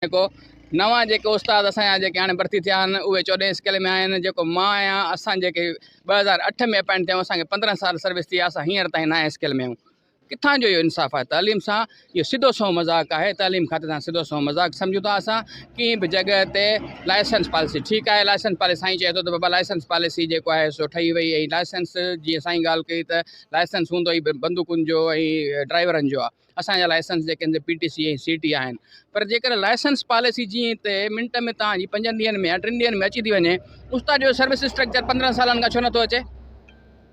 को नवा जेके उस्ताद असांजा जेके हाणे भर्ती थिया आहिनि उहे 14 स्केल में आहिनि। जेको मां आहियां असां जेके 2008 में अपॉइंट थियूं असांखे 15 साल सर्विस थी आहे। असां हींअर ताईं नएं स्केल में आहियूं। किथां जो इहो इंसाफ़ आहे? तालीम सां इहो सिधो सओ मज़ाक़ आहे। तालीम खाते सां सिधो सओ मज़ाक़ सम्झूं था असां। कंहिं बि जॻह ते लाइसेंस पॉलिसी ठीकु आहे, लाइसेंस पॉलिसी साईं चए थो त बाबा लाइसेंस पॉलिसी जेको आहे सो ठही वई। ऐं लाइसेंस जीअं साईं ॻाल्हि कई त लाइसेंस हूंदो ई बंदूकुनि जो ऐं ड्राइवरनि जो आहे। असांजा लाइसेंस जेके आहिनि PTC ऐं CT आहिनि। पर जेकर लाइसेंस पॉलिसी जीअं हिते मिंट में तव्हांजी 5 ॾींहंनि में या 3 ॾींहंनि में अची थी वञे, उस्ताद जो सर्विस स्ट्रक्चर 15 सालनि खां छो नथो अचे?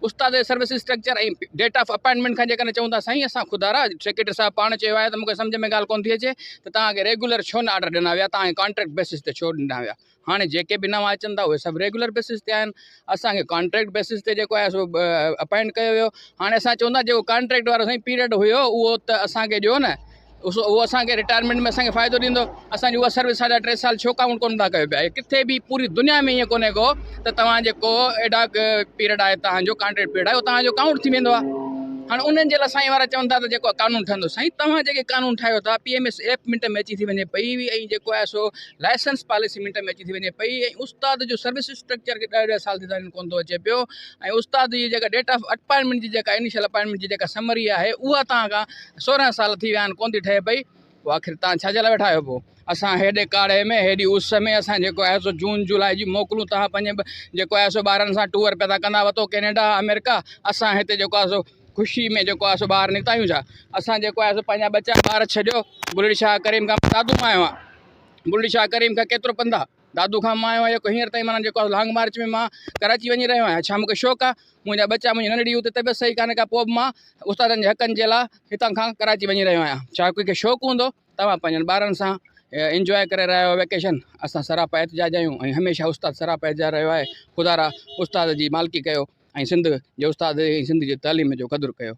उस्ताद जो सर्विस स्ट्रक्चर ऐं डेट ऑफ अपॉइंटमेंट खां जेकॾहिं चऊं था साईं असां ख़ुदारा सेक्रेटरी साहब पाण चयो आहे त मूंखे सम्झ में ॻाल्हि कोन थी अचे त तव्हांखे रेगुलर छो न ऑर्डर ॾिना विया, तव्हांखे कॉन्ट्रैक्ट बेसिस ते छो ॾिना विया? हाणे जेके बि नवां अचनि था उहे सभु रेगुलर बेसिस ते आहिनि। असांखे कॉन्ट्रैक्ट बेसिस ते जेको आहे सो अपॉइंट कयो वियो। हाणे असां चवंदा जेको कॉन्ट्रैक्ट वारो साईं पीरियड हुयो उहो त असांखे ॾियो न, उहो असांखे रिटायरमेंट में असांखे फ़ाइदो ॾींदो। असांजी उहा सर्विस साढा 3 साल छो काउंट कोन था कयो पिया? किथे बि पूरी दुनिया में ईअं कोन्हे को त तव्हां जेको एडा पीरियड आहे तव्हांजो कॉन्ट्रैक्ट पीरियड आहे उहो तव्हांजो काउंट थी वेंदो आहे। हाणे उन्हनि जे लाइ साईं वारा चवनि था त जेको कानून ठहंदो। साईं तव्हां जेके कानून ठाहियो था PMS ऐप मिंट में अची थी वञे पई ऐं जेको आहे सो लाइसेंस पॉलिसी मिंट में अची थी वञे पई ऐं उस्ताद जो सर्विस स्ट्रक्चर खे 10 साल थी वञनि कोन थो अचे पियो। ऐं उस्ताद जी जेका डेट ऑफ अपॉइंटमेंट जी जेका इनिशियल अपॉइंटमेंट जी जेका समरी आहे उहा तव्हां खां 16 साल थी विया आहिनि कोन थी ठहे पई। पोइ आख़िर तव्हां छा जे लाइ वेठा आहियो? पोइ असां हेॾे काड़े में हेॾी उस में असां जेको आहे सो जून जुलाई जी मोकलूं तव्हां पंहिंजे जेको आहे सो ॿारनि सां टूर पिया था कंदा वरितो कैनेडा अमेरिका। असां हिते जेको आहे सो ख़ुशी में जेको आहे सो ॿाहिरि निकिता आहियूं छा? असां जेको आहे सो पंहिंजा बच्चा ॿार छॾियो। बुलड़ी शाह करीम खां दादू मां आयो आहियां। बुलड़ी शाह करीम खां केतिरो पंधु आहे? दादू खां मां आयो आहियां। जेको हींअर ताईं माना जेको आहे लॉन्ग मार्च में मां कराची वञी रहियो आहियां। छा मूंखे शौक़ु आहे? मुंहिंजा बच्चा मुंहिंजी नंढड़ी हुते तबियत सही कान्हे का पोइ बि मां उस्तादनि जे हक़नि जे लाइ हितां खां कराची वञी रहियो आहियां। छा कंहिंखे शौक़ु हूंदो? तव्हां पंहिंजनि ॿारनि सां इंजॉय करे रहिया आहियो वेकेशन। असां सरापा एहतिजाज आहियूं ऐं हमेशह उस्ताद सरापा एहतिजाज रहियो आहे। ख़ुदारा उस्ताद जी मालिकी कयो ऐं सिंध जे उस्ताद ऐं सिंध जी तालीम जो क़दुरु कयो।